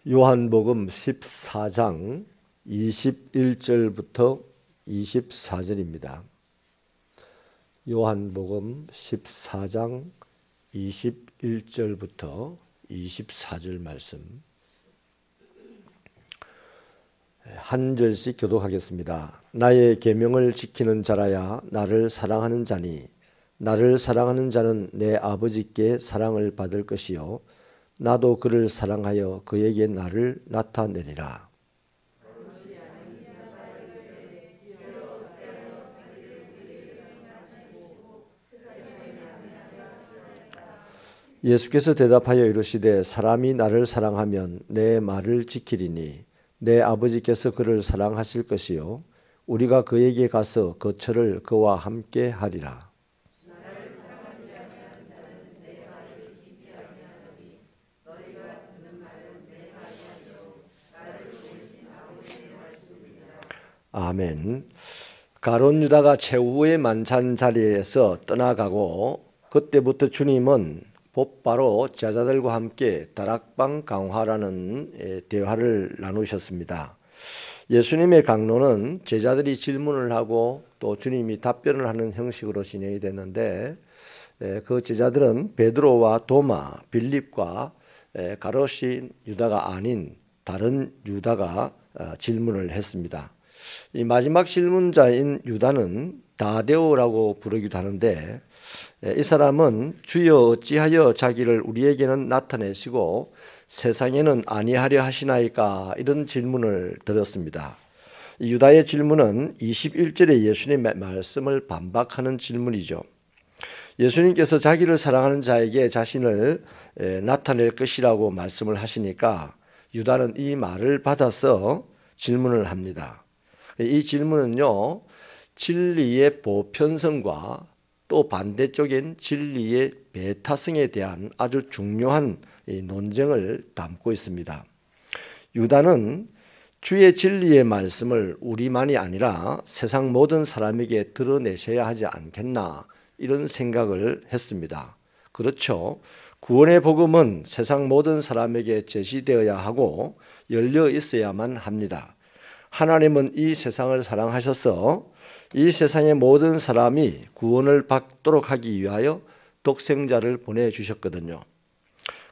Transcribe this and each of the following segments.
요한복음 14장 21절부터 24절입니다. 요한복음 14장 21절부터 24절 말씀 한 절씩 교독하겠습니다. 나의 계명을 지키는 자라야 나를 사랑하는 자니 나를 사랑하는 자는 내 아버지께 사랑을 받을 것이요 나도 그를 사랑하여 그에게 나를 나타내리라. 예수께서 대답하여 이르시되 사람이 나를 사랑하면 내 말을 지키리니 내 아버지께서 그를 사랑하실 것이요 우리가 그에게 가서 거처를 그와 함께 하리라. 아멘. 가룟 유다가 최후의 만찬 자리에서 떠나가고 그때부터 주님은 곧바로 제자들과 함께 다락방 강화라는 대화를 나누셨습니다. 예수님의 강론은 제자들이 질문을 하고 또 주님이 답변을 하는 형식으로 진행이 됐는데 그 제자들은 베드로와 도마, 빌립과 가롯인 유다가 아닌 다른 유다가 질문을 했습니다. 이 마지막 질문자인 유다는 다데오라고 부르기도 하는데 이 사람은 주여 어찌하여 자기를 우리에게는 나타내시고 세상에는 아니하려 하시나이까 이런 질문을 드렸습니다. 유다의 질문은 21절에 예수님의 말씀을 반박하는 질문이죠. 예수님께서 자기를 사랑하는 자에게 자신을 나타낼 것이라고 말씀을 하시니까 유다는 이 말을 받아서 질문을 합니다. 이 질문은요, 진리의 보편성과 또 반대쪽인 진리의 배타성에 대한 아주 중요한 논쟁을 담고 있습니다. 유다는 주의 진리의 말씀을 우리만이 아니라 세상 모든 사람에게 드러내셔야 하지 않겠나 이런 생각을 했습니다. 그렇죠. 구원의 복음은 세상 모든 사람에게 제시되어야 하고 열려 있어야만 합니다. 하나님은 이 세상을 사랑하셔서 이 세상의 모든 사람이 구원을 받도록 하기 위하여 독생자를 보내주셨거든요.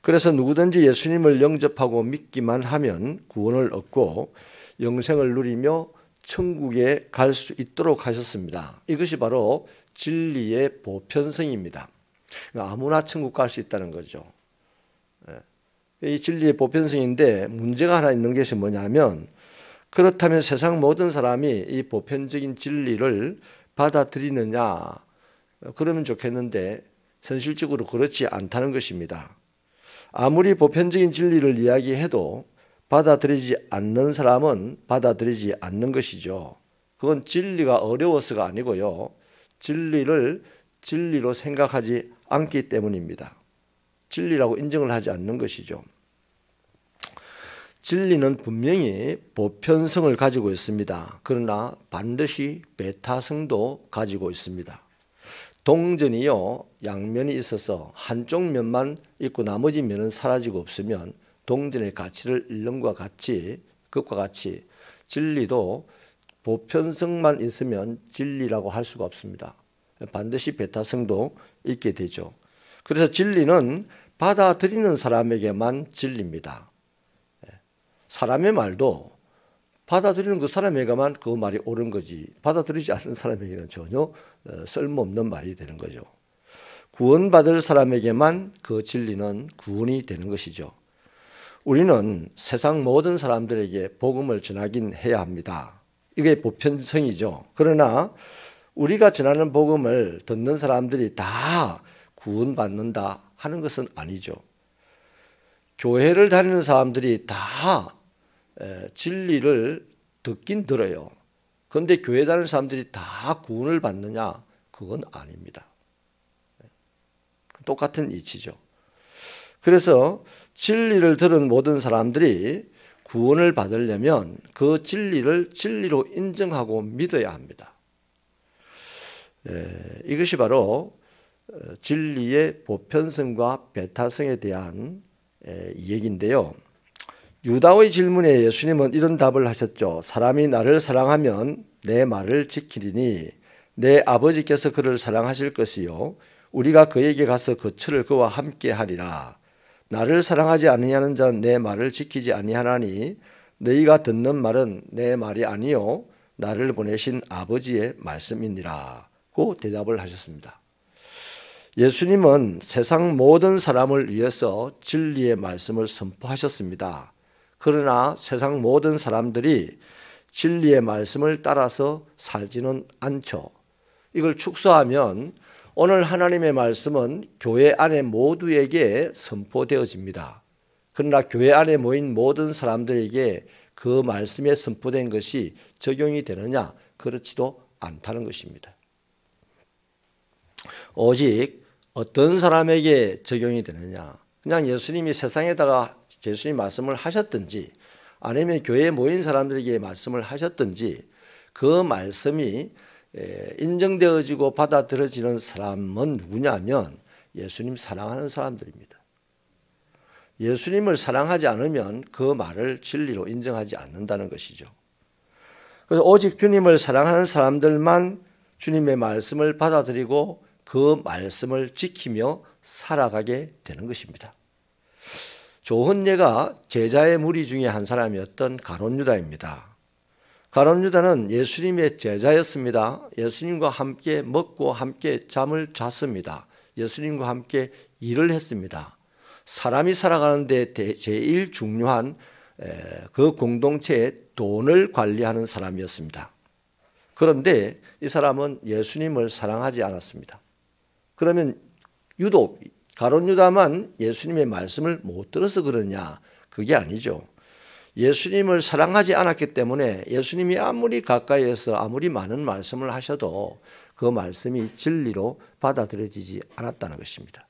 그래서 누구든지 예수님을 영접하고 믿기만 하면 구원을 얻고 영생을 누리며 천국에 갈 수 있도록 하셨습니다. 이것이 바로 진리의 보편성입니다. 아무나 천국 갈 수 있다는 거죠. 이 진리의 보편성인데 문제가 하나 있는 것이 뭐냐면 그렇다면 세상 모든 사람이 이 보편적인 진리를 받아들이느냐 그러면 좋겠는데 현실적으로 그렇지 않다는 것입니다. 아무리 보편적인 진리를 이야기해도 받아들이지 않는 사람은 받아들이지 않는 것이죠. 그건 진리가 어려워서가 아니고요. 진리를 진리로 생각하지 않기 때문입니다. 진리라고 인정을 하지 않는 것이죠. 진리는 분명히 보편성을 가지고 있습니다. 그러나 반드시 배타성도 가지고 있습니다. 동전이요, 양면이 있어서 한쪽 면만 있고 나머지 면은 사라지고 없으면 동전의 가치를 잃는 것과 같이 진리도 보편성만 있으면 진리라고 할 수가 없습니다. 반드시 배타성도 있게 되죠. 그래서 진리는 받아들이는 사람에게만 진리입니다. 사람의 말도 받아들이는 그 사람에게만 그 말이 옳은 거지 받아들이지 않는 사람에게는 전혀 쓸모없는 말이 되는 거죠. 구원받을 사람에게만 그 진리는 구원이 되는 것이죠. 우리는 세상 모든 사람들에게 복음을 전하긴 해야 합니다. 이게 보편성이죠. 그러나 우리가 전하는 복음을 듣는 사람들이 다 구원받는다 하는 것은 아니죠. 교회를 다니는 사람들이 다 진리를 듣긴 들어요. 그런데 교회 다니는 사람들이 다 구원을 받느냐? 그건 아닙니다. 똑같은 이치죠. 그래서 진리를 들은 모든 사람들이 구원을 받으려면 그 진리를 진리로 인정하고 믿어야 합니다. 이것이 바로 진리의 보편성과 배타성에 대한 얘기인데요. 유다의 질문에 예수님은 이런 답을 하셨죠. 사람이 나를 사랑하면 내 말을 지키리니 내 아버지께서 그를 사랑하실 것이요 우리가 그에게 가서 거처를 그와 함께 하리라. 나를 사랑하지 아니하는 자는 내 말을 지키지 아니하나니 너희가 듣는 말은 내 말이 아니요 나를 보내신 아버지의 말씀이니라 고 대답을 하셨습니다. 예수님은 세상 모든 사람을 위해서 진리의 말씀을 선포하셨습니다. 그러나 세상 모든 사람들이 진리의 말씀을 따라서 살지는 않죠. 이걸 축소하면 오늘 하나님의 말씀은 교회 안에 모두에게 선포되어집니다. 그러나 교회 안에 모인 모든 사람들에게 그 말씀에 선포된 것이 적용이 되느냐? 그렇지도 않다는 것입니다. 오직 어떤 사람에게 적용이 되느냐? 그냥 예수님이 세상에다가 예수님 말씀을 하셨든지 아니면 교회에 모인 사람들에게 말씀을 하셨든지 그 말씀이 인정되어지고 받아들여지는 사람은 누구냐면 예수님 사랑하는 사람들입니다. 예수님을 사랑하지 않으면 그 말을 진리로 인정하지 않는다는 것이죠. 그래서 오직 주님을 사랑하는 사람들만 주님의 말씀을 받아들이고 그 말씀을 지키며 살아가게 되는 것입니다. 좋은 예가 제자의 무리 중에 한 사람이었던 가룟 유다입니다. 가룟 유다는 예수님의 제자였습니다. 예수님과 함께 먹고 함께 잠을 잤습니다. 예수님과 함께 일을 했습니다. 사람이 살아가는데 제일 중요한 그 공동체의 돈을 관리하는 사람이었습니다. 그런데 이 사람은 예수님을 사랑하지 않았습니다. 그러면 유독 가룟 유다만 예수님의 말씀을 못 들어서 그러냐? 그게 아니죠. 예수님을 사랑하지 않았기 때문에 예수님이 아무리 가까이에서 아무리 많은 말씀을 하셔도 그 말씀이 진리로 받아들여지지 않았다는 것입니다.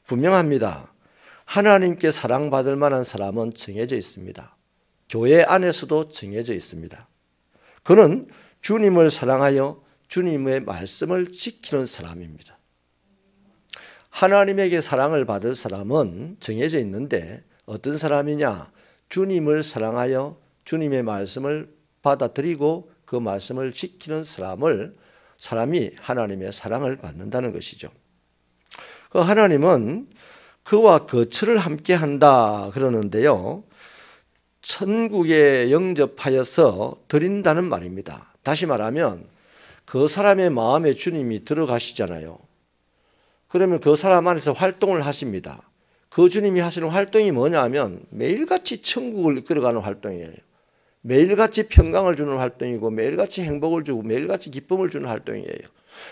분명합니다. 하나님께 사랑받을 만한 사람은 정해져 있습니다. 교회 안에서도 정해져 있습니다. 그는 주님을 사랑하여 주님의 말씀을 지키는 사람입니다. 하나님에게 사랑을 받을 사람은 정해져 있는데 어떤 사람이냐? 주님을 사랑하여 주님의 말씀을 받아들이고 그 말씀을 지키는 사람이 하나님의 사랑을 받는다는 것이죠. 그 하나님은 그와 거처를 함께 한다 그러는데요. 천국에 영접하여서 드린다는 말입니다. 다시 말하면 그 사람의 마음에 주님이 들어가시잖아요. 그러면 그 사람 안에서 활동을 하십니다. 그 주님이 하시는 활동이 뭐냐 하면 매일같이 천국을 이끌어가는 활동이에요. 매일같이 평강을 주는 활동이고 매일같이 행복을 주고 매일같이 기쁨을 주는 활동이에요.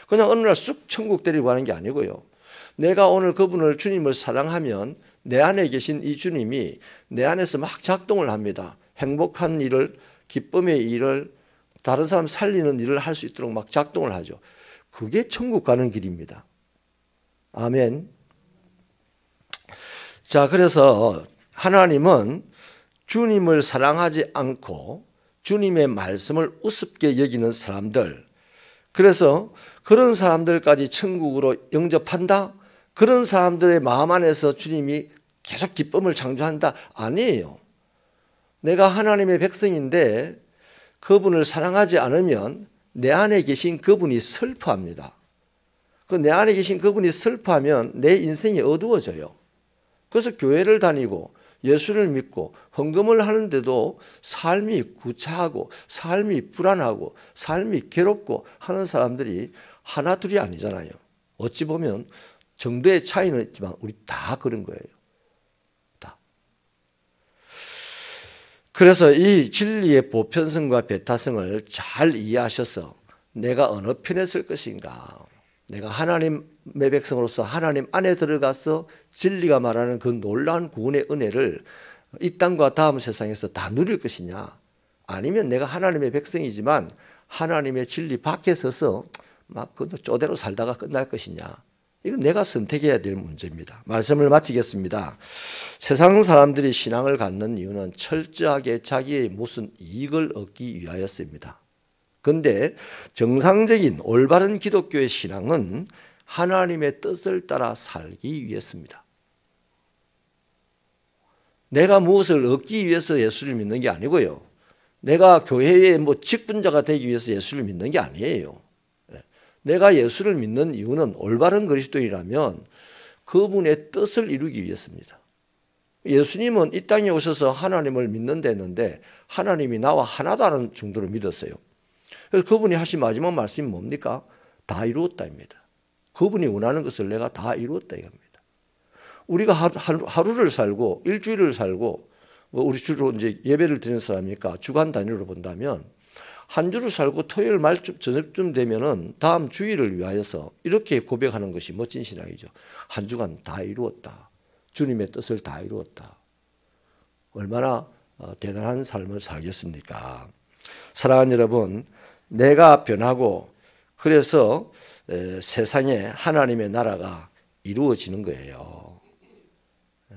그냥 어느 날 쑥 천국 데리고 가는 게 아니고요. 내가 오늘 그분을 주님을 사랑하면 내 안에 계신 이 주님이 내 안에서 막 작동을 합니다. 행복한 일을, 기쁨의 일을, 다른 사람 살리는 일을 할 수 있도록 막 작동을 하죠. 그게 천국 가는 길입니다. 아멘. 자, 그래서 하나님은 주님을 사랑하지 않고 주님의 말씀을 우습게 여기는 사람들, 그래서 그런 사람들까지 천국으로 영접한다? 그런 사람들의 마음 안에서 주님이 계속 기쁨을 창조한다? 아니에요. 내가 하나님의 백성인데 그분을 사랑하지 않으면 내 안에 계신 그분이 슬퍼합니다. 내 안에 계신 그분이 슬퍼하면 내 인생이 어두워져요. 그래서 교회를 다니고 예수를 믿고 헌금을 하는데도 삶이 구차하고 삶이 불안하고 삶이 괴롭고 하는 사람들이 하나 둘이 아니잖아요. 어찌 보면 정도의 차이는 있지만 우리 다 그런 거예요. 다. 그래서 이 진리의 보편성과 배타성을 잘 이해하셔서 내가 어느 편에 설 것인가, 내가 하나님의 백성으로서 하나님 안에 들어가서 진리가 말하는 그 놀라운 구원의 은혜를 이 땅과 다음 세상에서 다 누릴 것이냐, 아니면 내가 하나님의 백성이지만 하나님의 진리 밖에 서서 막 쪼대로 살다가 끝날 것이냐, 이건 내가 선택해야 될 문제입니다. 말씀을 마치겠습니다. 세상 사람들이 신앙을 갖는 이유는 철저하게 자기의 무슨 이익을 얻기 위하였습니다. 그런데 정상적인 올바른 기독교의 신앙은 하나님의 뜻을 따라 살기 위해서입니다. 내가 무엇을 얻기 위해서 예수를 믿는 게 아니고요. 내가 교회의 직분자가 되기 위해서 예수를 믿는 게 아니에요. 내가 예수를 믿는 이유는 올바른 그리스도인이라면 그분의 뜻을 이루기 위해서입니다. 예수님은 이 땅에 오셔서 하나님을 믿는다는데 하나님이 나와 하나다는 정도로 믿었어요. 그래서 그분이 하신 마지막 말씀이 뭡니까? 다 이루었다입니다. 그분이 원하는 것을 내가 다 이루었다 이겁니다. 우리가 하루를 살고 일주일을 살고 우리 주로 이제 예배를 드리는 사람이니까 주간 단위로 본다면 한 주를 살고 토요일 말쯤 저녁쯤 되면은 다음 주일을 위하여서 이렇게 고백하는 것이 멋진 신앙이죠. 한 주간 다 이루었다. 주님의 뜻을 다 이루었다. 얼마나 대단한 삶을 살겠습니까? 사랑하는 여러분, 내가 변하고 그래서 세상에 하나님의 나라가 이루어지는 거예요.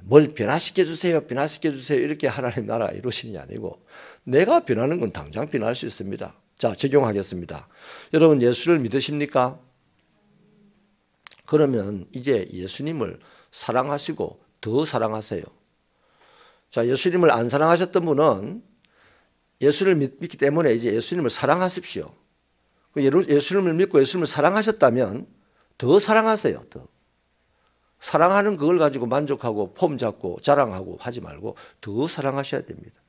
뭘 변화시켜 주세요, 변화시켜 주세요 이렇게 하나님 나라가 이루어지는 게 아니고 내가 변하는 건 당장 변할 수 있습니다. 자, 적용하겠습니다. 여러분 예수를 믿으십니까? 그러면 이제 예수님을 사랑하시고 더 사랑하세요. 자, 예수님을 안 사랑하셨던 분은 예수를 믿기 때문에 이제 예수님을 사랑하십시오. 예수님을 믿고 예수님을 사랑하셨다면 더 사랑하세요. 더. 사랑하는 그걸 가지고 만족하고 폼 잡고 자랑하고 하지 말고 더 사랑하셔야 됩니다.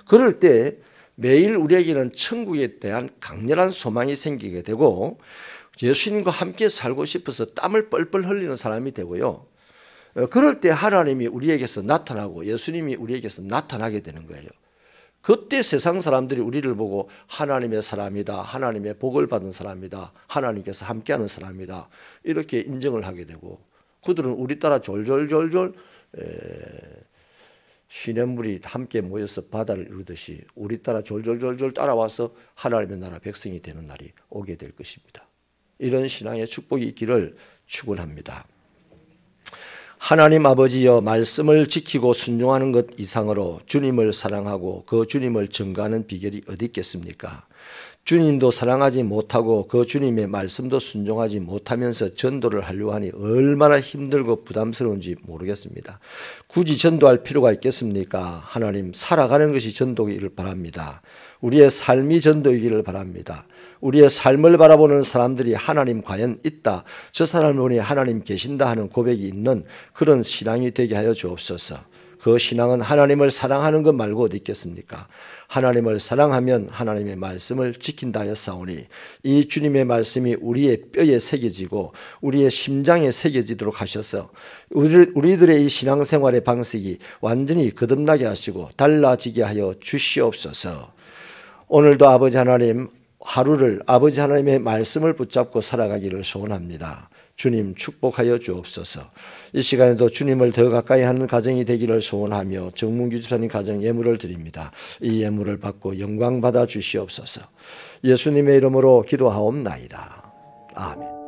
그럴 때 매일 우리에게는 천국에 대한 강렬한 소망이 생기게 되고 예수님과 함께 살고 싶어서 땀을 뻘뻘 흘리는 사람이 되고요. 그럴 때 하나님이 우리에게서 나타나고 예수님이 우리에게서 나타나게 되는 거예요. 그때 세상 사람들이 우리를 보고 하나님의 사람이다, 하나님의 복을 받은 사람이다, 하나님께서 함께하는 사람이다 이렇게 인정을 하게 되고 그들은 우리 따라 졸졸졸졸 시냇물이 함께 모여서 바다를 이루듯이 우리 따라 졸졸졸졸 따라와서 하나님의 나라 백성이 되는 날이 오게 될 것입니다. 이런 신앙의 축복이 있기를 축원합니다. 하나님 아버지여, 말씀을 지키고 순종하는 것 이상으로 주님을 사랑하고 그 주님을 증거하는 비결이 어디 있겠습니까? 주님도 사랑하지 못하고 그 주님의 말씀도 순종하지 못하면서 전도를 하려고 하니 얼마나 힘들고 부담스러운지 모르겠습니다. 굳이 전도할 필요가 있겠습니까? 하나님, 살아가는 것이 전도이기를 바랍니다. 우리의 삶이 전도이기를 바랍니다. 우리의 삶을 바라보는 사람들이 하나님 과연 있다, 저 사람을 보니 하나님 계신다 하는 고백이 있는 그런 신앙이 되게 하여 주옵소서. 그 신앙은 하나님을 사랑하는 것 말고 어디 있겠습니까? 하나님을 사랑하면 하나님의 말씀을 지킨다 하였사오니 이 주님의 말씀이 우리의 뼈에 새겨지고 우리의 심장에 새겨지도록 하셔서 우리들의 이 신앙생활의 방식이 완전히 거듭나게 하시고 달라지게 하여 주시옵소서. 오늘도 아버지 하나님, 하루를 아버지 하나님의 말씀을 붙잡고 살아가기를 소원합니다. 주님 축복하여 주옵소서. 이 시간에도 주님을 더 가까이 하는 가정이 되기를 소원하며 정문규 집사님 가정 예물을 드립니다. 이 예물을 받고 영광 받아 주시옵소서. 예수님의 이름으로 기도하옵나이다. 아멘.